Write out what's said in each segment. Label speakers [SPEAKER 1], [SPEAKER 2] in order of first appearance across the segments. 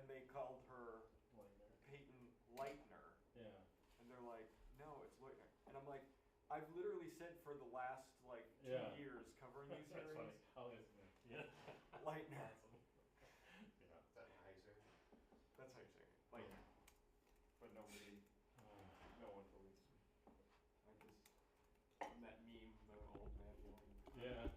[SPEAKER 1] and they called her
[SPEAKER 2] Lightner.
[SPEAKER 1] Peyton Lightner.
[SPEAKER 2] Yeah.
[SPEAKER 1] And they're like, no, it's Lightner. And I'm like, I've literally said for the last like 2
[SPEAKER 2] Yeah.
[SPEAKER 1] years covering these
[SPEAKER 2] That's funny.
[SPEAKER 1] hearings,
[SPEAKER 2] I'll listen. Yeah.
[SPEAKER 1] Lightner.
[SPEAKER 2] Awesome. Yeah.
[SPEAKER 3] Is that Geyser?
[SPEAKER 1] That's how you say it. Lightner. But nobody, no one believes me. I just, and that meme, the old man yelling.
[SPEAKER 2] Yeah.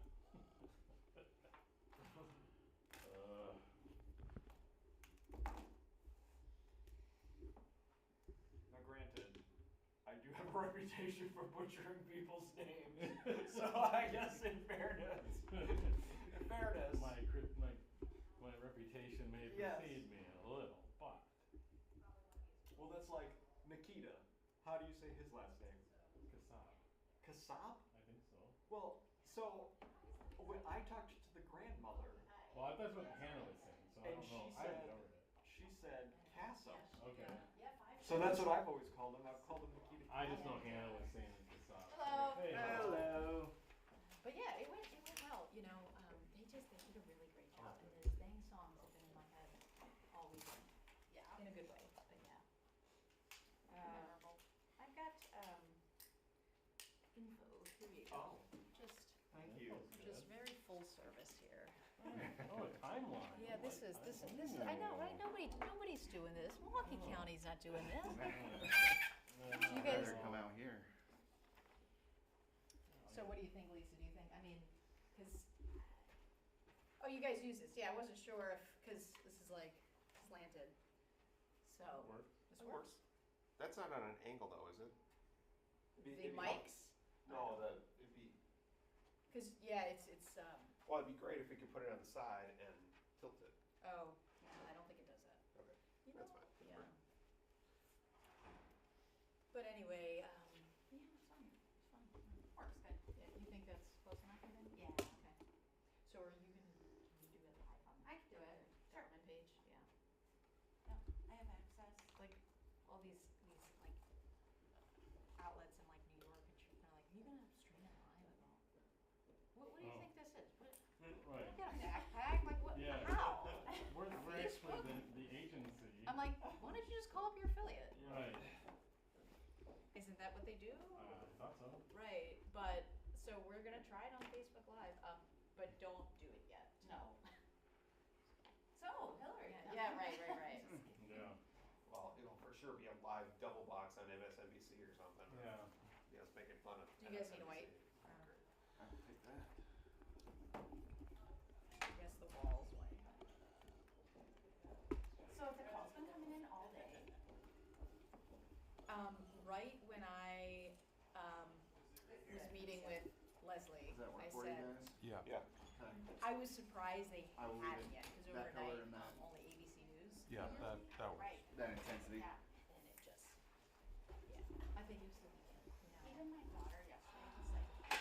[SPEAKER 1] Now granted, I do have a reputation for butchering people's names, so I guess in fairness,
[SPEAKER 2] my reputation may
[SPEAKER 1] Yes.
[SPEAKER 2] precede me a little, but
[SPEAKER 1] well, that's like Nikita. How do you say his last name?
[SPEAKER 2] Kasab.
[SPEAKER 1] Kasab?
[SPEAKER 2] I think so.
[SPEAKER 1] Well, so when I talked to the grandmother,
[SPEAKER 2] Well, that's what Hannah was saying, so I
[SPEAKER 1] and
[SPEAKER 2] don't know.
[SPEAKER 1] she
[SPEAKER 2] I haven't
[SPEAKER 1] said,
[SPEAKER 2] covered it.
[SPEAKER 1] she said Casa.
[SPEAKER 2] Okay.
[SPEAKER 1] So that's what I've always called him. I've called him Nikita.
[SPEAKER 2] I just know Hannah was saying Kasab.
[SPEAKER 4] Hello.
[SPEAKER 2] Hey,
[SPEAKER 1] Hello.
[SPEAKER 4] But yeah, it went well. You know, they did a really great job, and those dang songs have been in my head all weekend. Yeah. In a good way, but yeah. I've got info. Here you go.
[SPEAKER 1] Oh.
[SPEAKER 4] Just
[SPEAKER 1] Thank you.
[SPEAKER 4] just very full service here.
[SPEAKER 2] Oh, a timeline.
[SPEAKER 4] Yeah, this is I know, right? Nobody's doing this. Milwaukee County's not doing this. You guys
[SPEAKER 3] come out here.
[SPEAKER 4] So what do you think, Lisa? Do you think, I mean, because, oh, you guys use this. Yeah, I wasn't sure if, because this is like slanted. So, this works.
[SPEAKER 3] That's not on an angle though, is it?
[SPEAKER 4] The mics?
[SPEAKER 3] No, it'd be.
[SPEAKER 4] Because, yeah, it's
[SPEAKER 3] Well, it'd be great if we could put it on the side and tilt it.
[SPEAKER 4] oh, yeah, I don't think it does that.
[SPEAKER 3] Okay,
[SPEAKER 4] You know,
[SPEAKER 3] that's fine.
[SPEAKER 4] yeah. But anyway, yeah, it's fine. It's fine. Works good. Yeah, you think that's close enough then? Yeah. Okay. So are you can you do it live on? I can do it. Department page, yeah.
[SPEAKER 5] Yep, I have access.
[SPEAKER 4] Like all these like outlets in like New York and shit, they're like, are you gonna stream it live at all? What do you
[SPEAKER 2] Oh.
[SPEAKER 4] think this is? What?
[SPEAKER 2] Right.
[SPEAKER 4] You got a backpack? Like what?
[SPEAKER 2] Yeah.
[SPEAKER 4] How?
[SPEAKER 2] We're actually the agency.
[SPEAKER 4] I'm like, why don't you just call up your affiliate?
[SPEAKER 2] Right.
[SPEAKER 4] Isn't that what they do?
[SPEAKER 2] I thought so.
[SPEAKER 4] Right, but so we're gonna try it on Facebook Live, but don't do it yet. No.
[SPEAKER 5] So, Hillary.
[SPEAKER 4] Yeah, right.
[SPEAKER 2] Yeah.
[SPEAKER 3] Well, it'll for sure be a live double box on MSNBC or something.
[SPEAKER 2] Yeah.
[SPEAKER 3] Yeah, it's making fun of.
[SPEAKER 4] Do you guys need a white?
[SPEAKER 3] I can take that.
[SPEAKER 4] I guess the wall's white.
[SPEAKER 5] So if the call's been coming in all day,
[SPEAKER 4] Right when I was meeting with Leslie,
[SPEAKER 6] Does that work
[SPEAKER 4] I
[SPEAKER 6] for you
[SPEAKER 4] said
[SPEAKER 6] guys?
[SPEAKER 1] Yeah.
[SPEAKER 3] Yeah.
[SPEAKER 6] Okay.
[SPEAKER 4] I was surprised they
[SPEAKER 6] I will
[SPEAKER 4] hadn't
[SPEAKER 6] leave it
[SPEAKER 4] yet because
[SPEAKER 6] that color
[SPEAKER 4] overnight
[SPEAKER 6] and that.
[SPEAKER 4] only ABC News.
[SPEAKER 1] Yeah, that works.
[SPEAKER 5] right,
[SPEAKER 6] That intensity.
[SPEAKER 5] yeah.
[SPEAKER 4] And it just, yeah, I think it was the weekend. You know.
[SPEAKER 5] Even my daughter yesterday was like,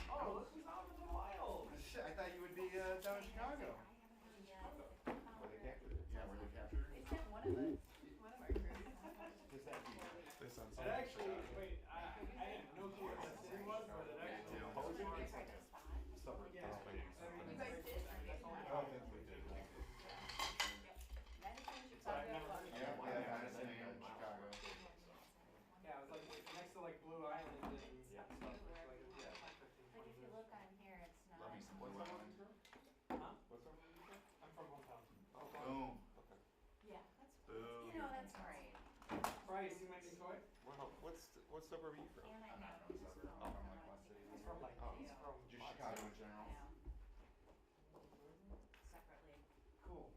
[SPEAKER 1] Oh, this is out in the wild.
[SPEAKER 6] Shit, I thought you would be down in Chicago.
[SPEAKER 5] I haven't heard yet.
[SPEAKER 3] Where they captured it.
[SPEAKER 6] Yeah, where they captured her.
[SPEAKER 4] They sent one of our crews.
[SPEAKER 3] Does that be this on
[SPEAKER 1] It actually, wait, I had no clue what that city was, but it actually.
[SPEAKER 5] I tried to spot.
[SPEAKER 3] suburb?
[SPEAKER 1] Yeah.
[SPEAKER 4] You guys did?
[SPEAKER 3] I think we did.
[SPEAKER 5] Madison,
[SPEAKER 4] So I have fun.
[SPEAKER 6] Yeah, Madison and Chicago.
[SPEAKER 1] Yeah, it was like next to like Blue Island and stuff. Like, yeah.
[SPEAKER 5] But if you look on here, it's not.
[SPEAKER 6] Love me some Blue
[SPEAKER 1] What's that
[SPEAKER 6] Island.
[SPEAKER 1] one? Huh? What's that one? I'm from hometown.
[SPEAKER 6] Boom.
[SPEAKER 5] Yeah, that's,
[SPEAKER 6] Boom.
[SPEAKER 5] you know, that's great.
[SPEAKER 1] Bryce, you make me toy?
[SPEAKER 3] Well, what suburb are you from?
[SPEAKER 5] And I
[SPEAKER 6] I'm
[SPEAKER 5] know.
[SPEAKER 6] not from the suburb. I'm from like West City.
[SPEAKER 1] He's from like, he's from.
[SPEAKER 6] Just Chicago in general.
[SPEAKER 5] Yeah. Separately.
[SPEAKER 6] Cool.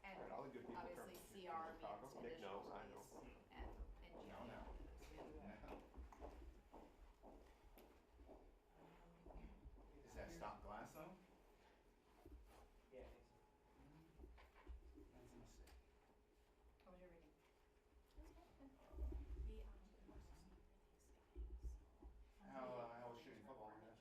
[SPEAKER 4] And
[SPEAKER 3] Right, all the good people
[SPEAKER 4] obviously
[SPEAKER 3] from
[SPEAKER 4] CR
[SPEAKER 3] Chicago.
[SPEAKER 4] means
[SPEAKER 3] Nick
[SPEAKER 4] conditional
[SPEAKER 3] knows, I
[SPEAKER 4] release
[SPEAKER 3] know.
[SPEAKER 4] and
[SPEAKER 6] No,
[SPEAKER 4] J.
[SPEAKER 6] no. Is that stop glass though?
[SPEAKER 1] Yeah.
[SPEAKER 6] That's a mistake.
[SPEAKER 4] How was your reading?
[SPEAKER 5] The,
[SPEAKER 6] How was shooting football?
[SPEAKER 4] Well,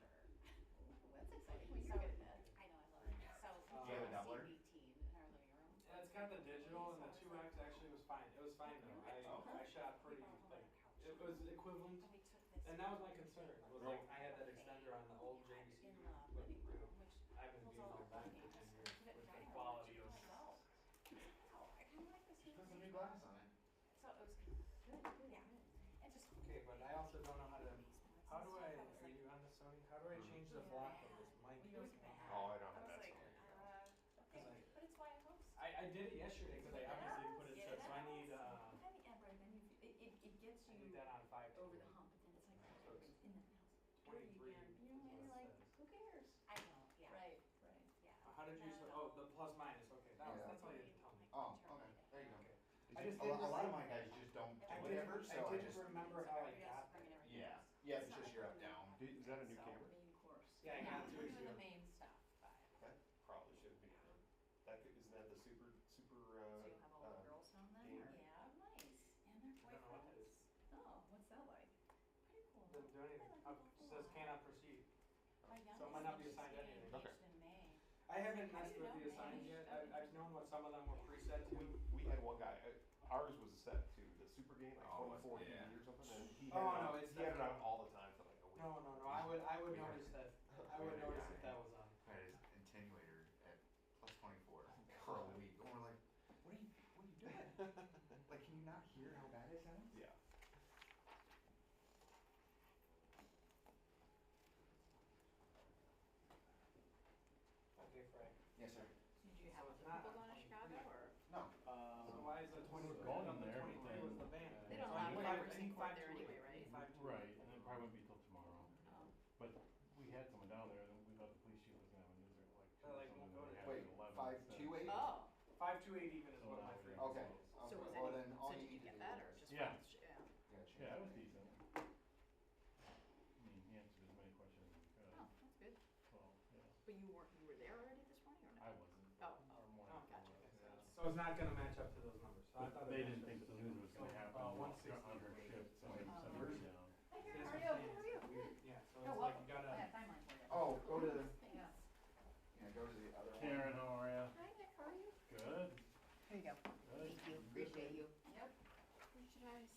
[SPEAKER 4] that's exciting. We still get it done.
[SPEAKER 5] I know, I love it. So,
[SPEAKER 6] Do you have a doubler?
[SPEAKER 5] CBT in our living room.
[SPEAKER 1] Yeah, it's got the digital and the 2X actually was fine. It was fine though. I shot pretty, like, it was equivalent.
[SPEAKER 5] And we took this.
[SPEAKER 1] And that was my concern. It was like, I had that extender on the old JVC.
[SPEAKER 5] In the living room, which
[SPEAKER 1] I haven't
[SPEAKER 5] pulls
[SPEAKER 1] used
[SPEAKER 5] all
[SPEAKER 1] it
[SPEAKER 5] the
[SPEAKER 1] back in
[SPEAKER 5] games.
[SPEAKER 1] 10 years
[SPEAKER 5] Put it
[SPEAKER 1] with the
[SPEAKER 5] dining room,
[SPEAKER 1] quality
[SPEAKER 5] which
[SPEAKER 1] of
[SPEAKER 5] is like, oh.
[SPEAKER 1] that on 5.
[SPEAKER 4] over the hump, but then it's like,
[SPEAKER 1] So it's
[SPEAKER 4] everybody's in that house. Dirty
[SPEAKER 1] 23
[SPEAKER 4] again,
[SPEAKER 1] is
[SPEAKER 4] you know, and
[SPEAKER 1] what
[SPEAKER 4] you're
[SPEAKER 1] it
[SPEAKER 4] like,
[SPEAKER 1] says.
[SPEAKER 4] who cares?
[SPEAKER 5] I know, yeah.
[SPEAKER 4] Right.
[SPEAKER 5] Yeah.
[SPEAKER 1] How did you,
[SPEAKER 5] No,
[SPEAKER 1] oh, the plus minus, okay,
[SPEAKER 6] Yeah.
[SPEAKER 1] that's all you had to tell me.
[SPEAKER 6] Oh, okay, there you go.
[SPEAKER 1] Okay.
[SPEAKER 6] It's
[SPEAKER 1] I
[SPEAKER 6] just,
[SPEAKER 1] just
[SPEAKER 6] a
[SPEAKER 1] didn't
[SPEAKER 6] lot of
[SPEAKER 1] like-
[SPEAKER 6] my guys just don't do
[SPEAKER 1] I
[SPEAKER 6] it
[SPEAKER 1] didn't,
[SPEAKER 6] ever, so
[SPEAKER 1] I
[SPEAKER 6] I
[SPEAKER 1] didn't
[SPEAKER 6] just,
[SPEAKER 1] remember how I got there.
[SPEAKER 6] yeah, yeah, it's just your up, down.
[SPEAKER 3] Is that a new
[SPEAKER 5] So-
[SPEAKER 3] camera?
[SPEAKER 4] Main course.
[SPEAKER 1] Yeah, I got
[SPEAKER 5] We're
[SPEAKER 1] two.
[SPEAKER 5] doing the main stuff, but,
[SPEAKER 3] That probably should be, that could, isn't that the super,
[SPEAKER 5] so you'll have all the girls down then, or?
[SPEAKER 3] gamer.
[SPEAKER 5] Yeah, nice. And their
[SPEAKER 1] I don't know what that
[SPEAKER 5] boyfriends.
[SPEAKER 1] is.
[SPEAKER 5] Oh, what's that like? Pretty cool.
[SPEAKER 1] Doesn't do anything.
[SPEAKER 5] I like
[SPEAKER 1] It
[SPEAKER 5] golf a
[SPEAKER 1] says
[SPEAKER 5] lot.
[SPEAKER 1] cannot proceed.
[SPEAKER 5] My
[SPEAKER 1] So it might not be
[SPEAKER 5] youngest is
[SPEAKER 1] assigned
[SPEAKER 5] getting
[SPEAKER 1] anything.
[SPEAKER 3] Okay.
[SPEAKER 5] engaged in May.
[SPEAKER 1] I haven't
[SPEAKER 5] How do
[SPEAKER 1] messed
[SPEAKER 5] you
[SPEAKER 1] with
[SPEAKER 5] know,
[SPEAKER 1] the assigns
[SPEAKER 5] Paige?
[SPEAKER 1] yet. I've known what some of them were preset to.
[SPEAKER 3] We had one guy, ours was a set too, the super game, like
[SPEAKER 6] Oh,
[SPEAKER 3] 24
[SPEAKER 6] yeah.
[SPEAKER 3] or something, and he
[SPEAKER 1] Oh,
[SPEAKER 3] had it
[SPEAKER 1] no,
[SPEAKER 3] on,
[SPEAKER 1] it's
[SPEAKER 3] he had it on
[SPEAKER 1] definitely-
[SPEAKER 3] all the time for like a week.
[SPEAKER 1] No, I would
[SPEAKER 6] We had-
[SPEAKER 1] notice that, I
[SPEAKER 6] we
[SPEAKER 1] would
[SPEAKER 6] had a
[SPEAKER 1] notice
[SPEAKER 6] guy
[SPEAKER 1] if that was on.
[SPEAKER 6] had his attenuator at plus 24 for a week, and we're like, what are you doing? Like, can you not hear how bad it sounds?
[SPEAKER 3] Yeah.
[SPEAKER 1] Okay, Frank.
[SPEAKER 6] Yes, sir.
[SPEAKER 5] Did you have
[SPEAKER 1] So
[SPEAKER 5] other
[SPEAKER 1] it's not
[SPEAKER 5] people
[SPEAKER 1] on
[SPEAKER 5] going to
[SPEAKER 1] 23.
[SPEAKER 5] Chicago, or?
[SPEAKER 6] No,
[SPEAKER 1] So why is the 23?
[SPEAKER 2] going
[SPEAKER 1] I thought the
[SPEAKER 2] there,
[SPEAKER 1] 23 was the band.
[SPEAKER 2] They
[SPEAKER 5] don't
[SPEAKER 1] So I
[SPEAKER 5] have
[SPEAKER 1] need
[SPEAKER 5] one
[SPEAKER 1] five-
[SPEAKER 5] every
[SPEAKER 1] I need
[SPEAKER 5] single court
[SPEAKER 1] 5
[SPEAKER 5] there
[SPEAKER 1] to
[SPEAKER 5] anyway,
[SPEAKER 1] eight. I need
[SPEAKER 5] right?
[SPEAKER 1] 5 to
[SPEAKER 2] Right,
[SPEAKER 1] eight.
[SPEAKER 2] and it probably won't be till tomorrow.
[SPEAKER 5] Oh.
[SPEAKER 2] But we had someone down there, and we thought the police chief was gonna have a news at like 2 or
[SPEAKER 1] Like,
[SPEAKER 2] something,
[SPEAKER 1] won't go
[SPEAKER 2] and we
[SPEAKER 1] to-
[SPEAKER 2] had
[SPEAKER 6] wait,
[SPEAKER 2] it at 11
[SPEAKER 6] 5
[SPEAKER 2] instead.
[SPEAKER 6] 2 8?
[SPEAKER 5] Oh,
[SPEAKER 1] 5 to 8 even is
[SPEAKER 2] So
[SPEAKER 1] what
[SPEAKER 2] now
[SPEAKER 1] my
[SPEAKER 2] we're
[SPEAKER 1] friend
[SPEAKER 2] gonna-
[SPEAKER 6] Okay,
[SPEAKER 1] says.
[SPEAKER 5] so
[SPEAKER 6] okay,
[SPEAKER 5] was
[SPEAKER 6] well
[SPEAKER 5] any,
[SPEAKER 6] then all
[SPEAKER 5] so
[SPEAKER 6] you
[SPEAKER 5] did you
[SPEAKER 6] need to
[SPEAKER 5] get
[SPEAKER 6] do
[SPEAKER 5] that, or
[SPEAKER 6] is.
[SPEAKER 5] just?
[SPEAKER 2] Yeah.
[SPEAKER 5] Yeah.
[SPEAKER 6] Gotcha.
[SPEAKER 2] Yeah, it was decent. I mean, he answered as many questions as he could.
[SPEAKER 5] Oh, that's good.
[SPEAKER 2] Well, yeah,
[SPEAKER 5] But you were there already this morning, or no?
[SPEAKER 2] I wasn't.
[SPEAKER 5] Oh,
[SPEAKER 2] Our
[SPEAKER 5] oh,
[SPEAKER 2] morning
[SPEAKER 5] gotcha.
[SPEAKER 2] crew was, yeah.
[SPEAKER 1] So it's not gonna match up to those numbers. So I
[SPEAKER 2] But
[SPEAKER 1] thought it
[SPEAKER 2] they
[SPEAKER 1] matched
[SPEAKER 2] didn't
[SPEAKER 1] up
[SPEAKER 2] think
[SPEAKER 1] to
[SPEAKER 2] the
[SPEAKER 1] those
[SPEAKER 2] news
[SPEAKER 1] numbers.
[SPEAKER 2] was gonna
[SPEAKER 1] So,
[SPEAKER 2] happen
[SPEAKER 1] 160
[SPEAKER 2] on her shift, so they
[SPEAKER 5] Oh.
[SPEAKER 2] sent her down.
[SPEAKER 5] Hi,
[SPEAKER 1] See,
[SPEAKER 5] Karen,
[SPEAKER 1] that's
[SPEAKER 5] how are
[SPEAKER 1] what
[SPEAKER 5] you?
[SPEAKER 1] I'm
[SPEAKER 5] How are
[SPEAKER 1] saying.
[SPEAKER 5] you?
[SPEAKER 1] It's weird. Yeah, so
[SPEAKER 5] Oh,
[SPEAKER 1] it's
[SPEAKER 5] well,
[SPEAKER 1] like you gotta.
[SPEAKER 5] I have timeline for you.
[SPEAKER 6] Oh, go to the,
[SPEAKER 5] Thanks.
[SPEAKER 6] yeah, go to the other one.
[SPEAKER 2] Karen, how are ya?
[SPEAKER 5] Hi, Nick, how are you?
[SPEAKER 2] Good,
[SPEAKER 5] Here you go.
[SPEAKER 2] good.
[SPEAKER 5] Thank you, appreciate you. Yep.
[SPEAKER 4] Where should I sit?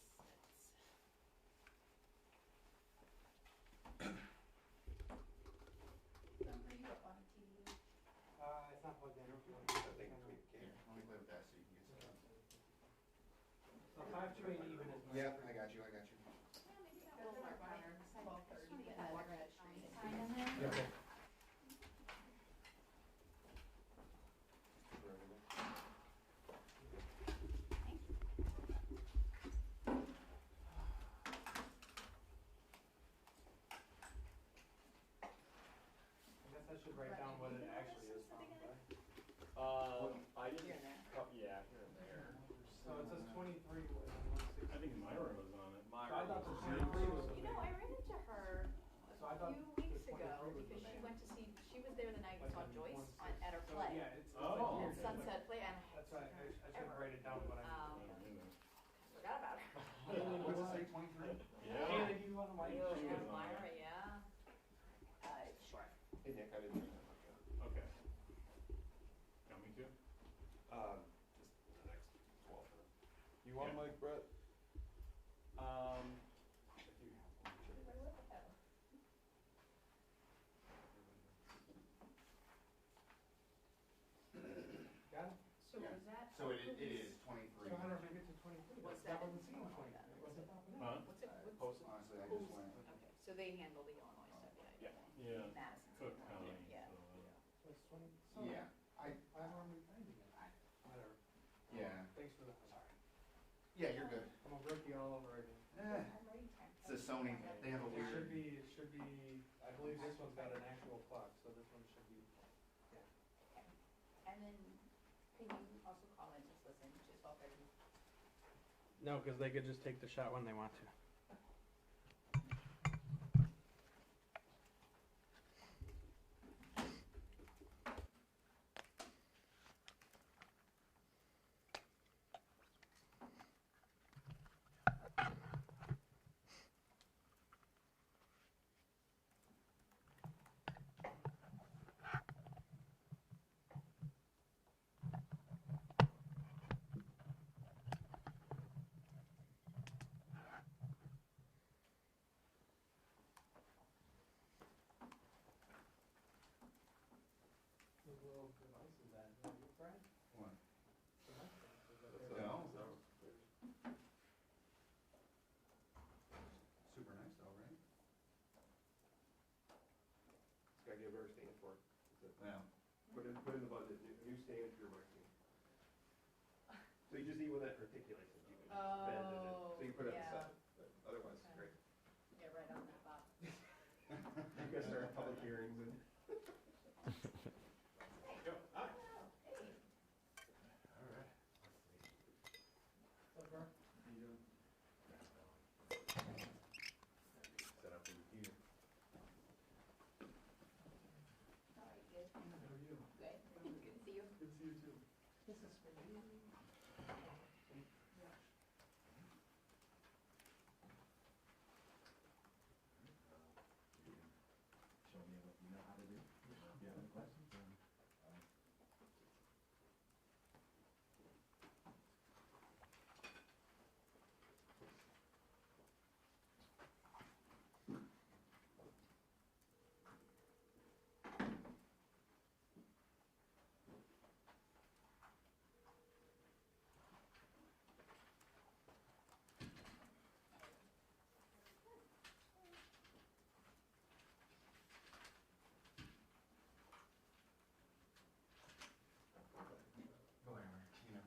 [SPEAKER 5] Are you up on a TV?
[SPEAKER 1] It's not plugged in.
[SPEAKER 3] I think we
[SPEAKER 6] Here,
[SPEAKER 3] can.
[SPEAKER 6] let me play with that so you can get set up.
[SPEAKER 1] So 5 to 8 even is my.
[SPEAKER 6] Yep, I got you, I got you.
[SPEAKER 5] Yeah, maybe that
[SPEAKER 4] Go
[SPEAKER 5] will
[SPEAKER 4] for
[SPEAKER 5] work
[SPEAKER 4] it,
[SPEAKER 5] on
[SPEAKER 4] Connor.
[SPEAKER 5] our 12:30, but
[SPEAKER 4] That
[SPEAKER 5] walk
[SPEAKER 4] red
[SPEAKER 5] that street.
[SPEAKER 4] sign in there?
[SPEAKER 1] Okay.
[SPEAKER 5] Thank you.
[SPEAKER 1] I guess I should write down what it actually is from, but.
[SPEAKER 3] I
[SPEAKER 5] Here
[SPEAKER 3] didn't,
[SPEAKER 5] and there.
[SPEAKER 3] yeah, here and there.
[SPEAKER 1] So it says 23 and
[SPEAKER 2] I
[SPEAKER 1] 160.
[SPEAKER 2] think Myra was on it.
[SPEAKER 1] So I thought the 23 was the
[SPEAKER 4] You know, I ran into her
[SPEAKER 1] So I
[SPEAKER 4] a
[SPEAKER 1] thought
[SPEAKER 4] few weeks
[SPEAKER 1] the 23
[SPEAKER 4] ago
[SPEAKER 1] was the
[SPEAKER 4] because she
[SPEAKER 1] band.
[SPEAKER 4] went to see, she was there the night we
[SPEAKER 1] Like
[SPEAKER 4] saw
[SPEAKER 1] on
[SPEAKER 4] Joyce
[SPEAKER 1] 160.
[SPEAKER 4] at her
[SPEAKER 1] So,
[SPEAKER 4] play.
[SPEAKER 1] yeah, it's
[SPEAKER 2] Oh,
[SPEAKER 1] like
[SPEAKER 2] okay.
[SPEAKER 1] weird.
[SPEAKER 4] Sunset play, and
[SPEAKER 1] That's why I should
[SPEAKER 4] Ever.
[SPEAKER 1] write it down what I
[SPEAKER 2] Oh,
[SPEAKER 1] need.
[SPEAKER 2] wait a minute.
[SPEAKER 4] forgot about her.
[SPEAKER 6] What's it say, 23?
[SPEAKER 2] Yeah.
[SPEAKER 1] Hey, do you wanna
[SPEAKER 4] Oh,
[SPEAKER 1] like?
[SPEAKER 2] She
[SPEAKER 4] yeah,
[SPEAKER 2] was on
[SPEAKER 4] Myra,
[SPEAKER 2] it.
[SPEAKER 4] yeah. Sure.
[SPEAKER 3] Hey Nick, I didn't turn that mic on.
[SPEAKER 2] Okay. Got me too?
[SPEAKER 3] Just the next 12 minutes. You
[SPEAKER 2] want
[SPEAKER 3] mic, Brett? If you have one, sure.
[SPEAKER 1] Got it?
[SPEAKER 4] So
[SPEAKER 6] Yeah.
[SPEAKER 4] was that?
[SPEAKER 6] So it is 23.
[SPEAKER 1] So how do I make it to 23?
[SPEAKER 4] What's
[SPEAKER 1] That
[SPEAKER 4] that?
[SPEAKER 1] wasn't seen
[SPEAKER 4] Oh,
[SPEAKER 1] 23.
[SPEAKER 4] that is
[SPEAKER 1] What's
[SPEAKER 4] it.
[SPEAKER 1] the top of that?
[SPEAKER 2] Huh?
[SPEAKER 4] What's it, what's?
[SPEAKER 6] Honestly, I just
[SPEAKER 4] who's-
[SPEAKER 6] went,
[SPEAKER 4] Okay, so they handle the Illinois stuff, yeah.
[SPEAKER 2] Yeah,
[SPEAKER 4] Madison.
[SPEAKER 2] Cook County,
[SPEAKER 4] Yeah.
[SPEAKER 2] so,
[SPEAKER 1] So it's 20. So
[SPEAKER 6] yeah,
[SPEAKER 1] I normally find it. Whatever.
[SPEAKER 6] yeah,
[SPEAKER 1] Thanks for the, sorry.
[SPEAKER 6] yeah, you're good.
[SPEAKER 1] I'm a rookie all over again.
[SPEAKER 6] Eh, it's a Sony, they have a
[SPEAKER 1] It should
[SPEAKER 6] weird,
[SPEAKER 1] be, I believe this one's got an actual clock, so this one should be,
[SPEAKER 5] And then, can you also call and just listen to 12:30?
[SPEAKER 1] No, because they could just take the shot when they want to. Those little devices that, you Brian?
[SPEAKER 6] what?
[SPEAKER 1] Devices.
[SPEAKER 6] No. Super nice though, right?
[SPEAKER 3] It's gotta get a better stand for it. That's it.
[SPEAKER 6] Yeah.
[SPEAKER 3] Put in the budget, new stand for your mic stand. So you just need one that articulates it, you can bend it, so you put it on the
[SPEAKER 4] Oh,
[SPEAKER 3] side. But
[SPEAKER 2] you too.
[SPEAKER 5] This is for you.
[SPEAKER 6] Show me what you know how to do. If you have any questions, then, glamour, you know,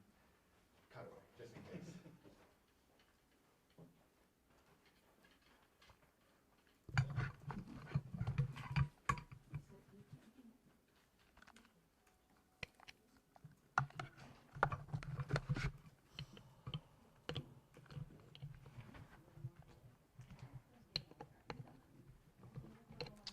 [SPEAKER 6] cut away, just in case. Been there for a while.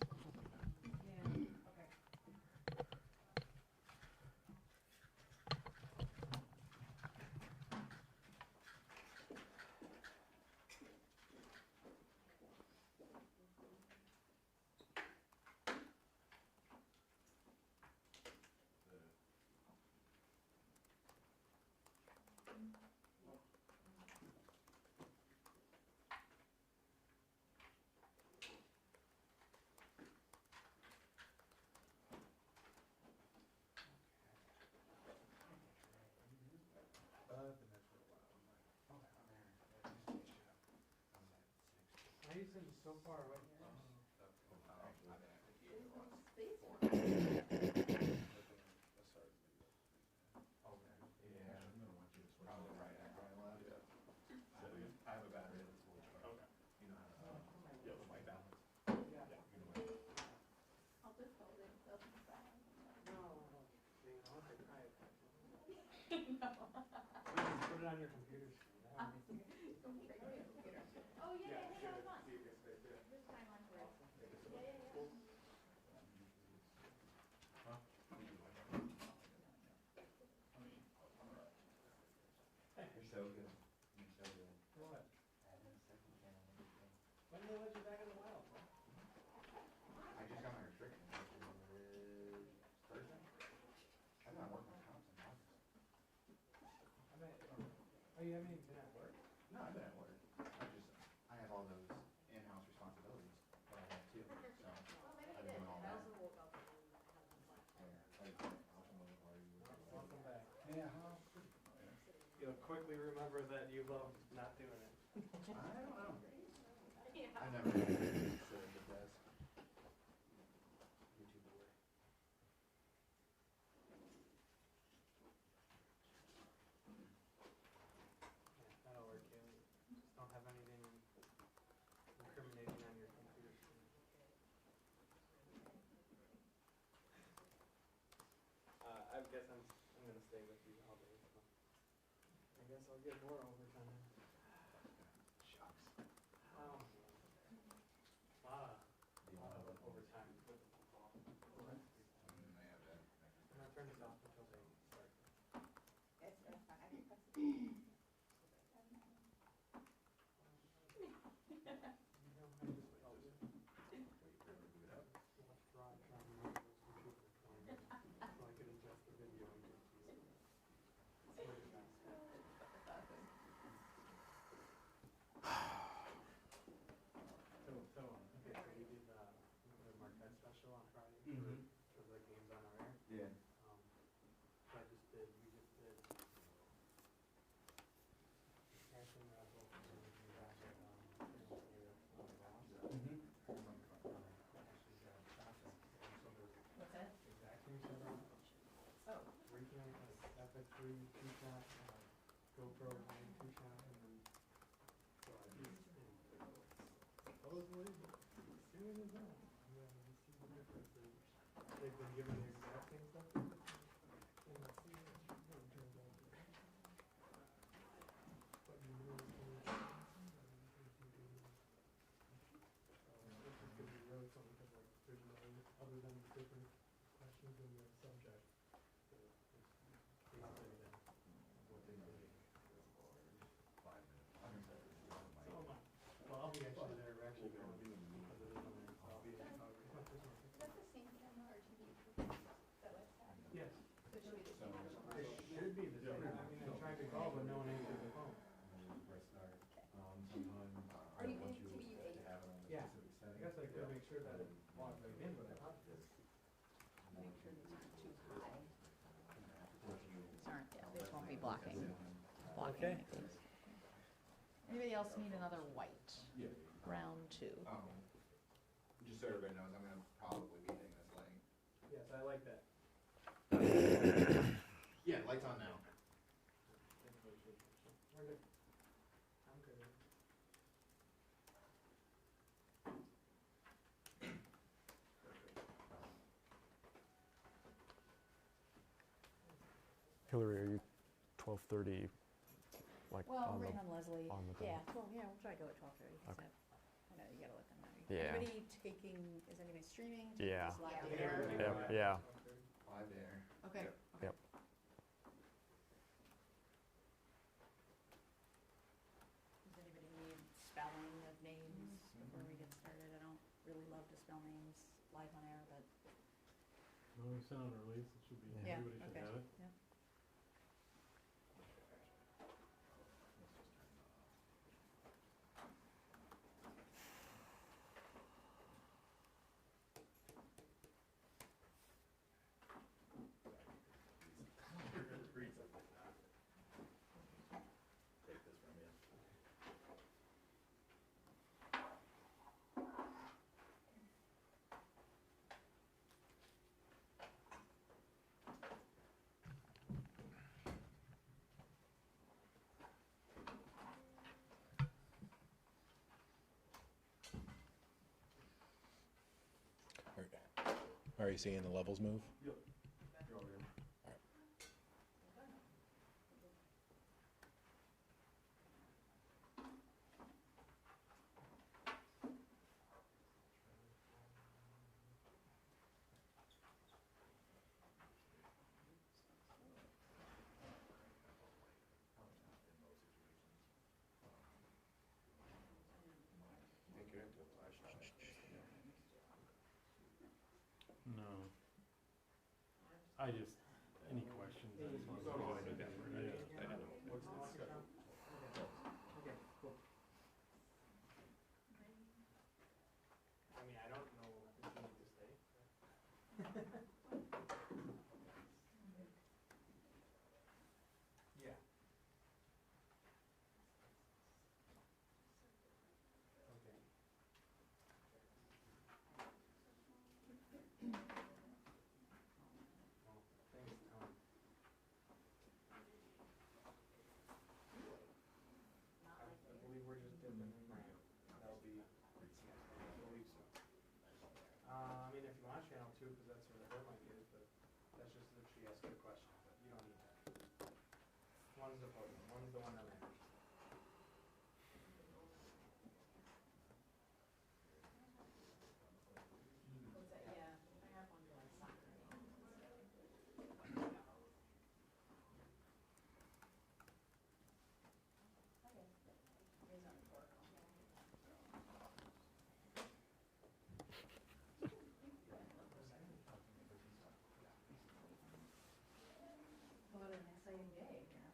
[SPEAKER 6] I'm like, oh, I'm there.
[SPEAKER 1] Why are you sitting so far away?
[SPEAKER 6] Yeah, I'm gonna watch you this way. Probably right after I left. I have a battery that's full charge.
[SPEAKER 1] Okay.
[SPEAKER 6] You know how to, white balance.
[SPEAKER 1] Yeah.
[SPEAKER 6] You know what?
[SPEAKER 5] I'll just hold it, they'll be fine.
[SPEAKER 1] No, they want to try it.
[SPEAKER 5] No.
[SPEAKER 1] Put it on your computer screen. That would be-
[SPEAKER 5] Don't break my computer. Oh, yeah, I think that was fun.
[SPEAKER 1] see if it's right there.
[SPEAKER 5] This time on to it. Yeah, yeah,
[SPEAKER 1] Cool.
[SPEAKER 6] You're so good. You're so good.
[SPEAKER 1] What?
[SPEAKER 6] Adding a second channel and everything.
[SPEAKER 1] When did they let you back in the wild?
[SPEAKER 6] I just got my restriction, which is Thursday. I've been working with cops in August.
[SPEAKER 1] Oh, you haven't even been at work?
[SPEAKER 6] No, I've been at work. I have all those in-house responsibilities that I have too, so. I've been doing all that.
[SPEAKER 1] Welcome back.
[SPEAKER 6] Yeah, huh?
[SPEAKER 1] You'll quickly remember that you loved not doing it.
[SPEAKER 6] I don't know.
[SPEAKER 5] Yeah.
[SPEAKER 6] I've never been sit at the desk. You're too bored.
[SPEAKER 1] Yeah, that'll work, Kaylee. Just don't have anything incriminating on your computer screen. I guess I'm gonna stay with you all day, so. I guess I'll get more overtime.
[SPEAKER 6] Shucks.
[SPEAKER 1] Oh. A lot of overtime. I'm gonna turn this off until they start.
[SPEAKER 5] That's fine, I can press it.
[SPEAKER 1] You know, I just felt it.
[SPEAKER 6] Wait for it to boot up.
[SPEAKER 1] Watch Rod trying to use those computer recordings so I could ingest the video and get to you. It's really fast. Okay, so we did the Marquette special on Friday for the games on our air.
[SPEAKER 6] Yeah.
[SPEAKER 1] So we just did Ashton Russell and then we came back at, Ross. Ashley's got shots, and so there's
[SPEAKER 5] What's that?
[SPEAKER 1] exacting setup,
[SPEAKER 5] Oh.
[SPEAKER 1] recount, FX3 2-shot, GoPro 9 2-shot, and then so I just supposedly as soon as that, I'm gonna see the differences. They've been given the exact same stuff, and let's see what it turns out to be. But you know it's gonna be, so this is gonna be really fun because like there's no other than different questions in the subject. So it's
[SPEAKER 7] call, but no one answered the phone.
[SPEAKER 2] Press start, sometime,
[SPEAKER 5] Are you
[SPEAKER 2] once
[SPEAKER 5] getting
[SPEAKER 2] you
[SPEAKER 5] TBU8?
[SPEAKER 2] have it on the
[SPEAKER 7] Yeah.
[SPEAKER 2] specific
[SPEAKER 7] I
[SPEAKER 2] setting.
[SPEAKER 7] guess I could make sure that it logged right in, but I thought it did.
[SPEAKER 5] Make sure these aren't too high.
[SPEAKER 4] These aren't, yeah, these won't be blocking
[SPEAKER 7] Okay.
[SPEAKER 4] anything. Anybody else need another white?
[SPEAKER 6] Yeah.
[SPEAKER 4] Round 2.
[SPEAKER 6] Just so everybody knows, I'm gonna probably be hitting this light.
[SPEAKER 7] Yes, I like that.
[SPEAKER 6] Yeah, light's on now.
[SPEAKER 7] We're good. I'm good.
[SPEAKER 1] Hillary, are you 12:30, like,
[SPEAKER 4] Well,
[SPEAKER 1] on the,
[SPEAKER 4] waiting on Leslie.
[SPEAKER 1] on the thing?
[SPEAKER 4] Yeah, well, yeah, we'll try to go at 12:30.
[SPEAKER 1] Okay.
[SPEAKER 4] I know, you gotta let them know.
[SPEAKER 1] Yeah.
[SPEAKER 4] Anybody taking, is anybody streaming?
[SPEAKER 1] Yeah.
[SPEAKER 4] Just live
[SPEAKER 5] Yeah.
[SPEAKER 4] there?
[SPEAKER 1] Yep, yeah.
[SPEAKER 6] Live there.
[SPEAKER 4] Okay.
[SPEAKER 6] Yep.
[SPEAKER 4] Okay.
[SPEAKER 1] Yep.
[SPEAKER 4] Does anybody need spelling of names before we get started? I don't really love to spell names live on air, but
[SPEAKER 2] No, we sent out a release, it should be,
[SPEAKER 4] yeah,
[SPEAKER 2] everybody should
[SPEAKER 4] okay.
[SPEAKER 2] have it.
[SPEAKER 4] Yeah.
[SPEAKER 2] Take this from you.
[SPEAKER 8] Are you seeing the levels move?
[SPEAKER 2] Yep. You're over here.
[SPEAKER 3] Make it into a flashlight.
[SPEAKER 2] No. I just, any questions, I just wanted to.
[SPEAKER 3] Oh, I knew that word. I didn't know.
[SPEAKER 7] What's the last one? Okay, cool. I mean, I don't know if you need to stay. Yeah. Okay. Well, thanks, Tom. I believe we're just dipping in there. That'll be, I believe so. I mean, if you want channel 2, because that's where her mic is, but that's just if she asks you a question, but you don't need that. One's the podium, one's the one that matters.
[SPEAKER 4] What's that? Yeah, I have one for like soccer games. Okay. He's on the board. What an exciting day here.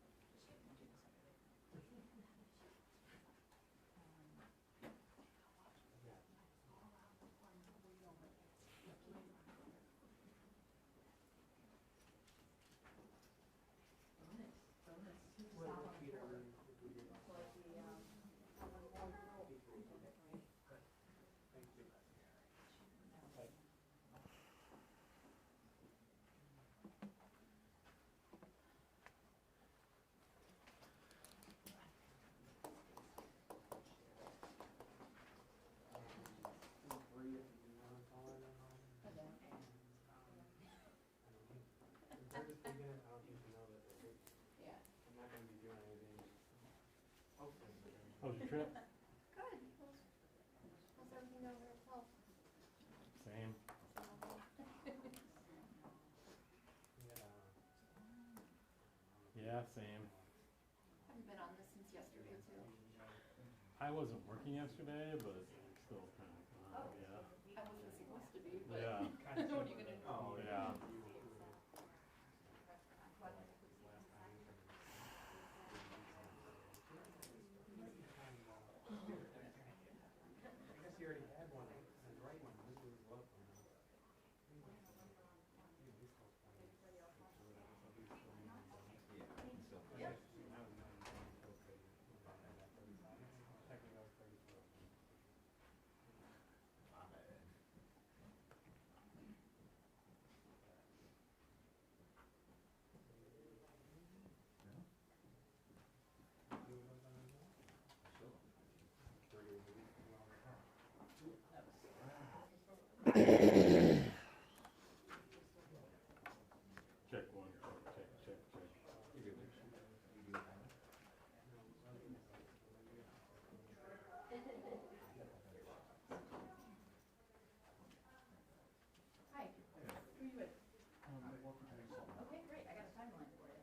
[SPEAKER 4] Just kidding, we'll do this every day. Bonus.
[SPEAKER 7] Well,
[SPEAKER 4] Stop on the
[SPEAKER 7] Peter,
[SPEAKER 4] board.
[SPEAKER 7] if we get off.
[SPEAKER 4] Like the,
[SPEAKER 7] Thank you. Feel free if you want to call in and
[SPEAKER 4] Okay.
[SPEAKER 7] I don't think, we're just beginning, I don't think you know that
[SPEAKER 4] Yeah.
[SPEAKER 7] I'm not gonna be doing anything. Hopefully, we're gonna.
[SPEAKER 2] How's your trip?
[SPEAKER 5] Good. How's everything over at Pulp?
[SPEAKER 2] Same. Yeah, same.
[SPEAKER 5] Have you been on this since yesterday too?
[SPEAKER 2] I wasn't working yesterday, but still kind of, yeah.
[SPEAKER 5] I wasn't supposed to be, but
[SPEAKER 2] Yeah.
[SPEAKER 5] what are you gonna do?
[SPEAKER 2] Yeah. Check one, check.
[SPEAKER 4] Hi, who are you with? Okay, great, I got a timeline for you.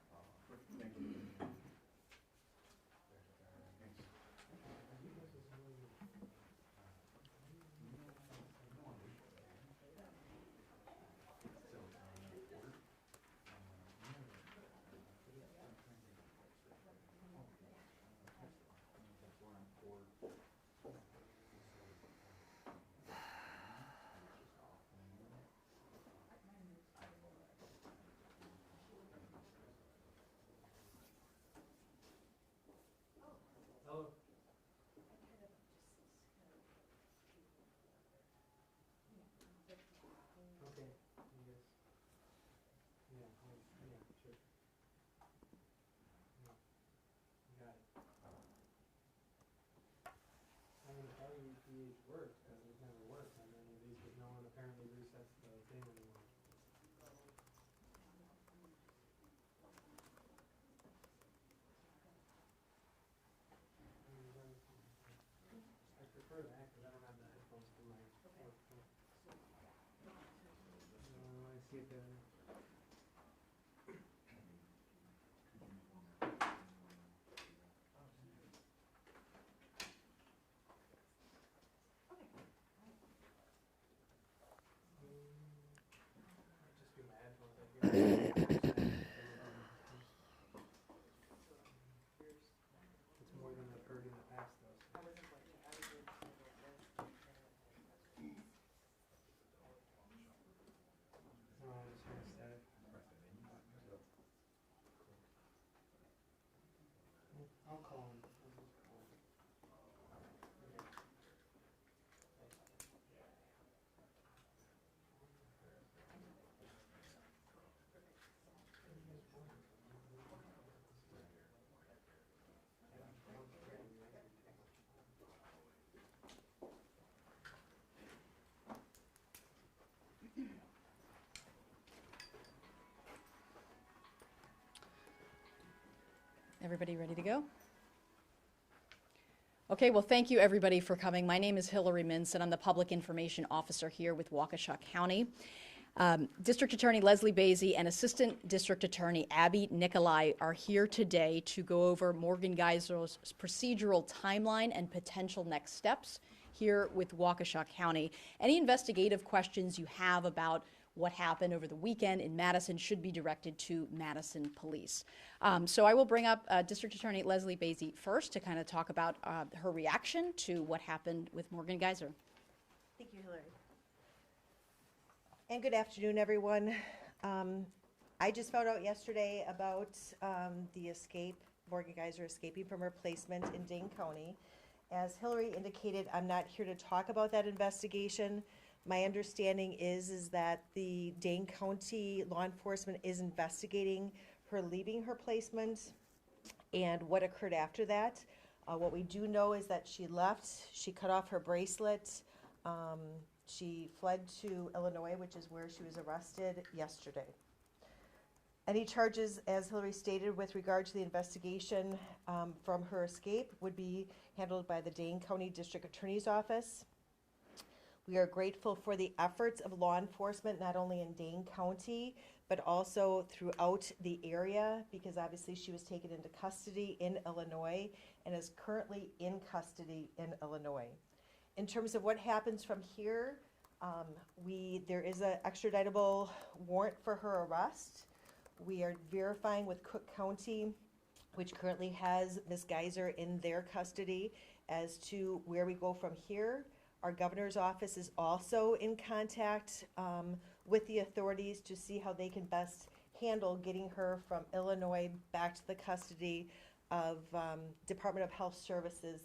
[SPEAKER 7] Hello. Okay, yes. Yeah, yeah, sure. Yeah, got it. I'm gonna tell you PH works, because it never worked on any of these, because no one apparently resets the thing anymore. I prefer that, because I don't have the headphones for my work phone. I see it there. Might just be my headphones, I hear. It's more than I've heard in the past, though. So. No, I'm just gonna static. I'll call him. I'll just call him. Okay.
[SPEAKER 4] Everybody ready to go? Okay, well, thank you everybody for coming. My name is Hillary Mintz, and I'm the Public Information Officer here with Waukesha County. District Attorney Leslie Basie and Assistant District Attorney Abby Nicolai are here today to go over Morgan Geyser's procedural timeline and potential next steps here with Waukesha County. Any investigative questions you have about what happened over the weekend in Madison should be directed to Madison Police. So I will bring up District Attorney Leslie Basie first to kind of talk about her reaction to what happened with Morgan Geyser.
[SPEAKER 8] Thank you, Hillary. And good afternoon, everyone. I just found out yesterday about the escape, Morgan Geyser escaping from her placement in Dane County. As Hillary indicated, I'm not here to talk about that investigation. My understanding is that the Dane County law enforcement is investigating her leaving her placement and what occurred after that. What we do know is that she left, she cut off her bracelet, she fled to Illinois, which is where she was arrested yesterday. Any charges, as Hillary stated, with regard to the investigation from her escape would be handled by the Dane County District Attorney's Office. We are grateful for the efforts of law enforcement, not only in Dane County, but also throughout the area, because obviously she was taken into custody in Illinois and is currently in custody in Illinois. In terms of what happens from here, there is an extraditable warrant for her arrest. We are verifying with Cook County, which currently has Ms. Geyser in their custody, as to where we go from here. Our governor's office is also in contact with the authorities to see how they can best handle getting her from Illinois back to the custody of Department of Health Services,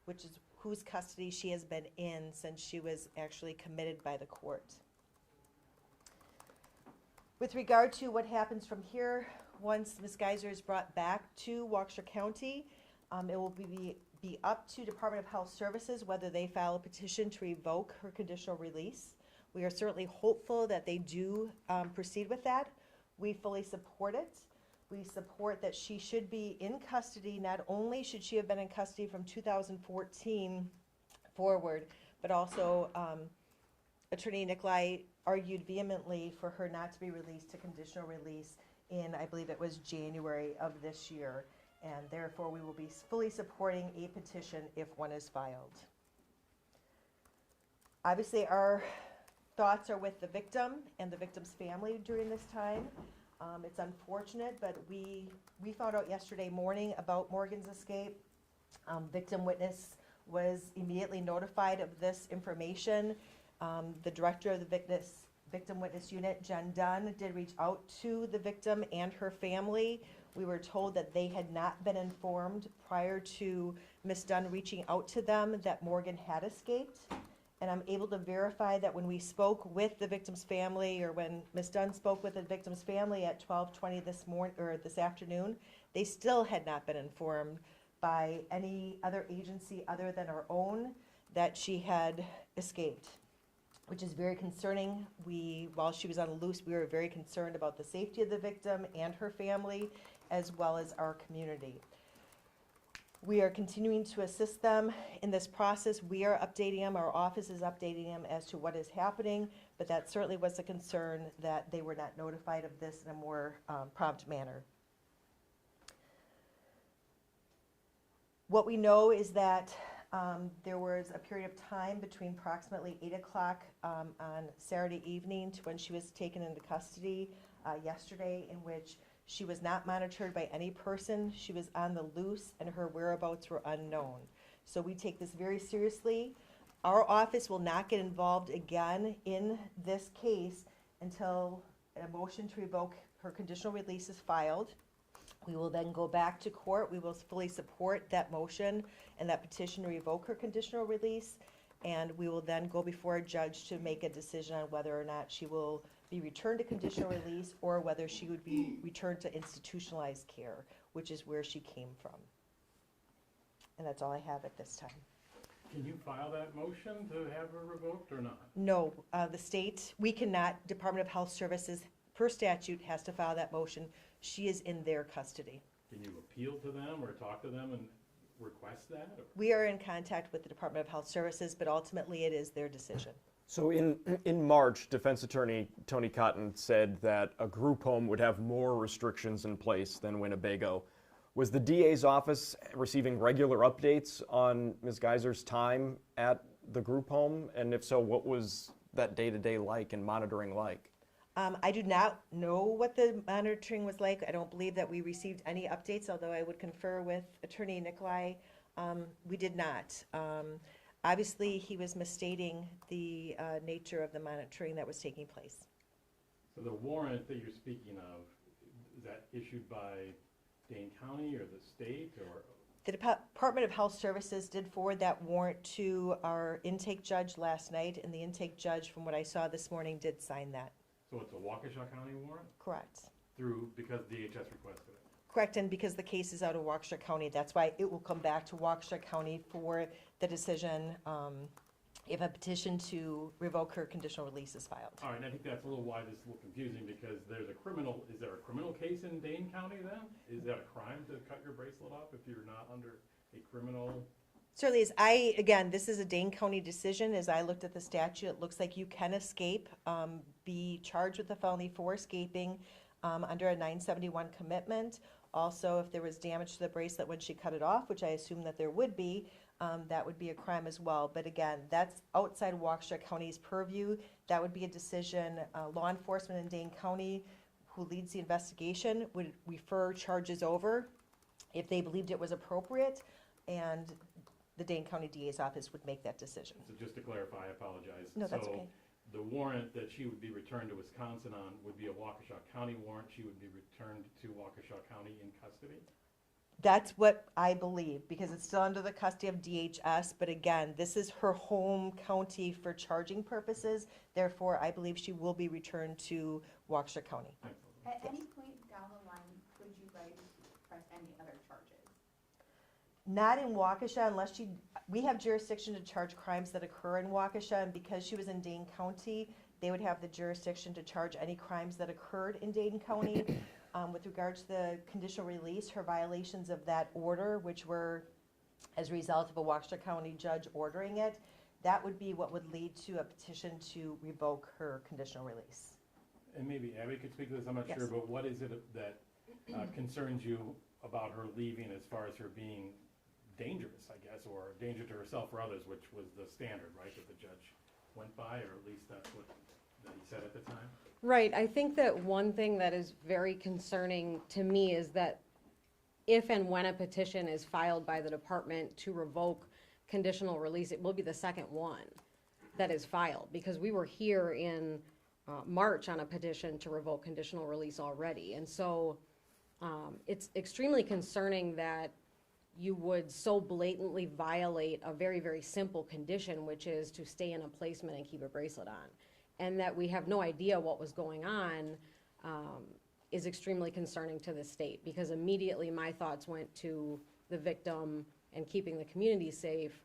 [SPEAKER 8] which is whose custody she has been in since she was actually committed by the court. With regard to what happens from here, once Ms. Geyser is brought back to Waukesha County, it will be up to Department of Health Services whether they file a petition to revoke her conditional release, We are certainly hopeful that they do proceed with that. We fully support it. We support that she should be in custody. Not only should she have been in custody from 2014 forward, but also Attorney Nicolai argued vehemently for her not to be released to conditional release in, I believe it was January of this year. And therefore, we will be fully supporting a petition if one is filed. Obviously, our thoughts are with the victim and the victim's family during this time. It's unfortunate, but we found out yesterday morning about Morgan's escape. Victim witness was immediately notified of this information. The director of the victim witness unit, Jen Dunn, did reach out to the victim and her family. We were told that they had not been informed prior to Ms. Dunn reaching out to them that Morgan had escaped. And I'm able to verify that when we spoke with the victim's family, or when Ms. Dunn spoke with the victim's family at 12:20 this afternoon, they still had not been informed by any other agency other than our own that she had escaped, which is very concerning. While she was on loose, we were very concerned about the safety of the victim and her family, as well as our community. We are continuing to assist them in this process. We are updating them, our office is updating them as to what is happening, but that certainly was a concern that they were not notified of this in a more prompt manner. What we know is that there was a period of time between approximately 8 o'clock on Saturday evening to when she was taken into custody yesterday, in which she was not monitored by any person. She was on the loose and her whereabouts were unknown. So we take this very seriously. Our office will not get involved again in this case until a motion to revoke her conditional release is filed. We will then go back to court. We will fully support that motion and that petition to revoke her conditional release. And we will then go before a judge to make a decision on whether or not she will be returned to conditional release or whether she would be returned to institutionalized care, which is where she came from. And that's all I have at this time.
[SPEAKER 2] Can you file that motion to have her revoked or not?
[SPEAKER 8] No, the state, we cannot, Department of Health Services, per statute, has to file that motion. She is in their custody.
[SPEAKER 2] Can you appeal to them or talk to them and request that? Or?
[SPEAKER 8] We are in contact with the Department of Health Services, but ultimately it is their decision.
[SPEAKER 1] So in March, defense attorney Tony Cotton said that a group home would have more restrictions in place than Winnebago. Was the DA's office receiving regular updates on Ms. Geyser's time at the group home? And if so, what was that day-to-day like and monitoring like?
[SPEAKER 8] I do not know what the monitoring was like. I don't believe that we received any updates, although I would confer with Attorney Nicolai. We did not. Obviously, he was misstating the nature of the monitoring that was taking place.
[SPEAKER 2] So the warrant that you're speaking of, is that issued by Dane County or the state or?
[SPEAKER 8] The Department of Health Services did forward that warrant to our intake judge last night, and the intake judge, from what I saw this morning, did sign that.
[SPEAKER 2] So it's a Waukesha County warrant?
[SPEAKER 8] Correct.
[SPEAKER 2] Because DHS requested it?
[SPEAKER 8] Correct, and because the case is out of Waukesha County, that's why it will come back to Waukesha County for the decision if a petition to revoke her conditional release is filed.
[SPEAKER 2] All right, and I think that's a little why this is a little confusing, because is there a criminal case in Dane County then? Is that a crime to cut your bracelet off if you're not under a criminal?
[SPEAKER 8] Certainly is. Again, this is a Dane County decision. As I looked at the statute, it looks like you can escape, be charged with a felony for escaping under a 971 commitment. Also, if there was damage to the bracelet when she cut it off, which I assume that there would be, that would be a crime as well. But again, that's outside Waukesha County's purview. That would be a decision, law enforcement in Dane County, who leads the investigation, would refer charges over if they believed it was appropriate, and the Dane County DA's office would make that decision.
[SPEAKER 2] So just to clarify, I apologize.
[SPEAKER 8] No, that's okay.
[SPEAKER 2] The warrant that she would be returned to Wisconsin on would be a Waukesha County warrant. She would be returned to Waukesha County in custody?
[SPEAKER 8] That's what I believe, because it's still under the custody of DHS, but again, this is her home county for charging purposes. Therefore, I believe she will be returned to Waukesha County.
[SPEAKER 5] At any point down the line, could you guys press any other charges?
[SPEAKER 8] Not in Waukesha unless we have jurisdiction to charge crimes that occur in Waukesha, and because she was in Dane County, They would have the jurisdiction to charge any crimes that occurred in Dayton County. With regards to the conditional release, her violations of that order, which were as a result of a Waukesha County judge ordering it, that would be what would lead to a petition to revoke her conditional release.
[SPEAKER 2] And maybe Abby could speak to this, I'm not
[SPEAKER 8] Yes.
[SPEAKER 2] sure, but what is it that concerns you about her leaving as far as her being dangerous, I guess, or a danger to herself or others, which was the standard, right, that the judge went by, or at least that's what that he said at the time?
[SPEAKER 9] Right, I think that one thing that is very concerning to me is that if and when a petition is filed by the department to revoke conditional release, it will be the second one that is filed, because we were here in March on a petition to revoke conditional release already. And so it's extremely concerning that you would so blatantly violate a very, very simple condition, which is to stay in a placement and keep a bracelet on. And that we have no idea what was going on is extremely concerning to the state, because immediately my thoughts went to the victim and keeping the community safe.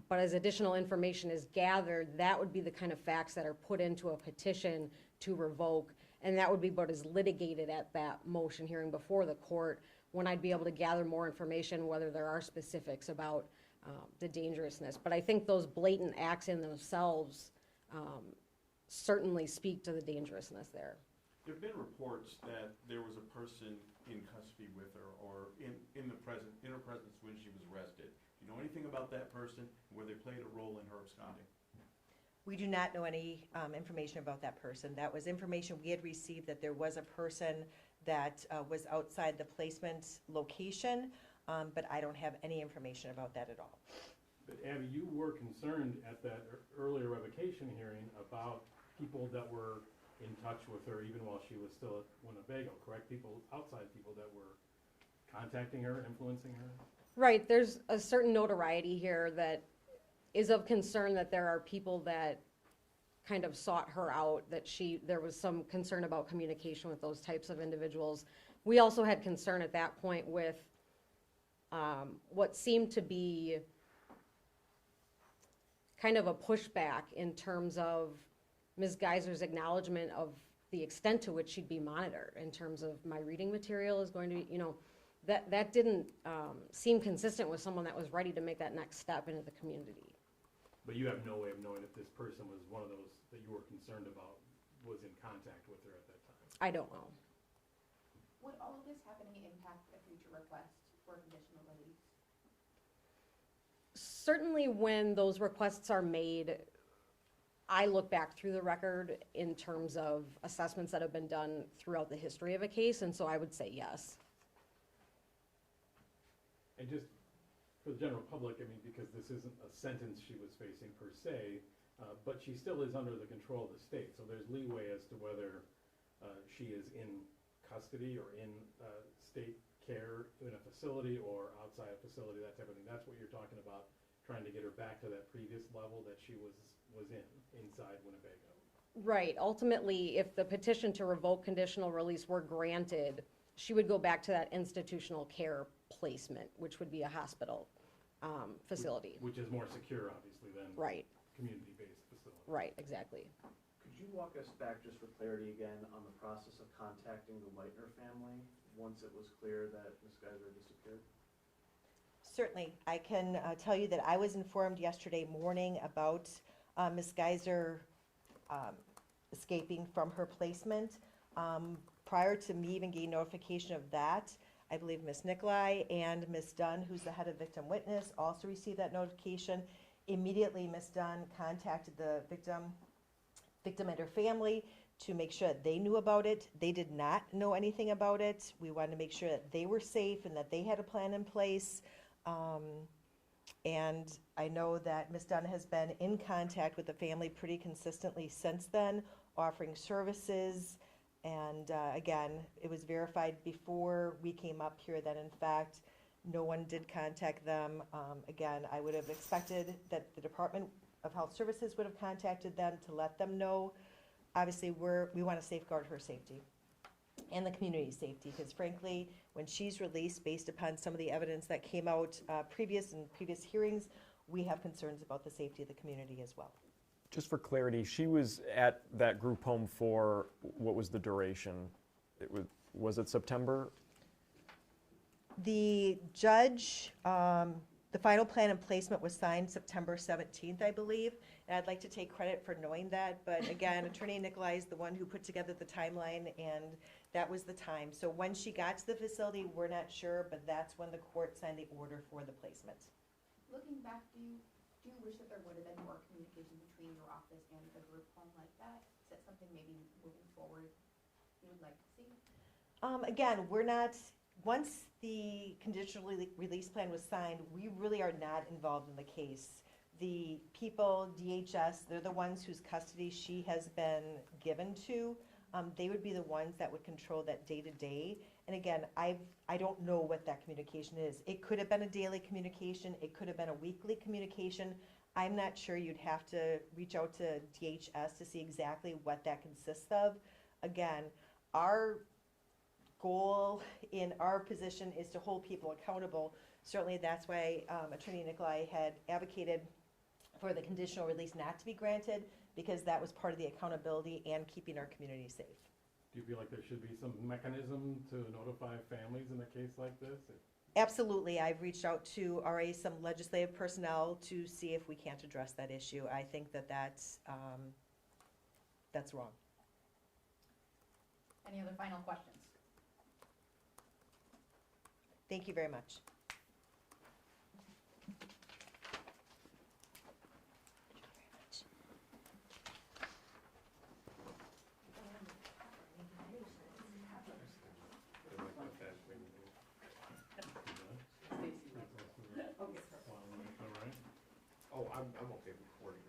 [SPEAKER 9] But as additional information is gathered, that would be the kind of facts that are put into a petition to revoke, and that would be what is litigated at that motion hearing before the court, when I'd be able to gather more information, whether there are specifics about the dangerousness. But I think those blatant acts in themselves certainly speak to the dangerousness there.
[SPEAKER 10] There have been reports that there was a person in custody with her, or in her presence when she was arrested. Do you know anything about that person, where they played a role in her absconding?
[SPEAKER 8] We do not know any information about that person. That was information we had received, that there was a person that was outside the placement location, but I don't have any information about that at all.
[SPEAKER 2] But Abby, you were concerned at that earlier revocation hearing about people that were in touch with her even while she was still at Winnebago, correct? Outside people that were contacting her, influencing her?
[SPEAKER 9] Right, there's a certain notoriety here that is of concern, that there are people that kind of sought her out, that there was some concern about communication with those types of individuals. We also had concern at that point with what seemed to be kind of a pushback in terms of Ms. Geyser's acknowledgement of the extent to which she'd be monitored, in terms of my reading material is going to be, that didn't seem consistent with someone that was ready to make that next step into the community.
[SPEAKER 2] But you have no way of knowing if this person was one of those that you were concerned about, was in contact with her at that time?
[SPEAKER 9] I don't know.
[SPEAKER 5] Would all of this happening impact a future request for conditional release?
[SPEAKER 9] Certainly when those requests are made, I look back through the record in terms of assessments that have been done throughout the history of a case, and so I would say yes.
[SPEAKER 2] And just for the general public, I mean, because this isn't a sentence she was facing per se, but she still is under the control of the state, so there's leeway as to whether she is in custody or in state care in a facility or outside a facility, that type of thing. That's what you're talking about, trying to get her back to that previous level that she was inside Winnebago.
[SPEAKER 9] Right, ultimately, if the petition to revoke conditional release were granted, she would go back to that institutional care placement, which would be a hospital facility.
[SPEAKER 2] Which is more secure, obviously, than
[SPEAKER 9] Right,
[SPEAKER 2] community-based facility.
[SPEAKER 9] right, exactly.
[SPEAKER 7] Could you walk us back just for clarity again on the process of contacting the Whitener family once it was clear that Ms. Geyser disappeared?
[SPEAKER 8] Certainly. I can tell you that I was informed yesterday morning about Ms. Geyser escaping from her placement. Prior to me even getting notification of that, I believe Ms. Nicolai and Ms. Dunn, who's the head of victim witness, also received that notification. Immediately, Ms. Dunn contacted the victim and her family to make sure that they knew about it. They did not know anything about it. We wanted to make sure that they were safe and that they had a plan in place. And I know that Ms. Dunn has been in contact with the family pretty consistently since then, offering services. And again, it was verified before we came up here that in fact, no one did contact them. Again, I would have expected that the Department of Health Services would have contacted them to let them know. Obviously, we want to safeguard her safety and the community's safety, because frankly, when she's released, based upon some of the evidence that came out previous hearings, we have concerns about the safety of the community as well.
[SPEAKER 1] Just for clarity, she was at that group home for, what was the duration? Was it September?
[SPEAKER 8] The judge, the final plan and placement was signed September 17th, I believe, and I'd like to take credit for knowing that, but again, Attorney Nicolai is the one who put together the timeline, and that was the time. So when she got to the facility, we're not sure, but that's when the court signed the order for the placement.
[SPEAKER 5] Looking back, do you wish that there would have been more communication between your office and the group home like that? Is that something maybe moving forward you would like to see?
[SPEAKER 8] Again, we're not, once the conditional release plan was signed, we really are not involved in the case. The people, DHS, they're the ones whose custody she has been given to. They would be the ones that would control that day-to-day. And again, I don't know what that communication is. It could have been a daily communication. It could have been a weekly communication. I'm not sure. You'd have to reach out to DHS to see exactly what that consists of. Again, our goal in our position is to hold people accountable. Certainly that's why Attorney Nicolai had advocated for the conditional release not to be granted, because that was part of the accountability and keeping our community safe.
[SPEAKER 2] Do you feel like there should be some mechanism to notify families in a case like this?
[SPEAKER 8] Absolutely. I've reached out to already some legislative personnel to see if we can't address that issue. I think that that's wrong.
[SPEAKER 4] Any other final questions?
[SPEAKER 8] Thank you very much.
[SPEAKER 2] All right.
[SPEAKER 3] Oh, I'm okay recording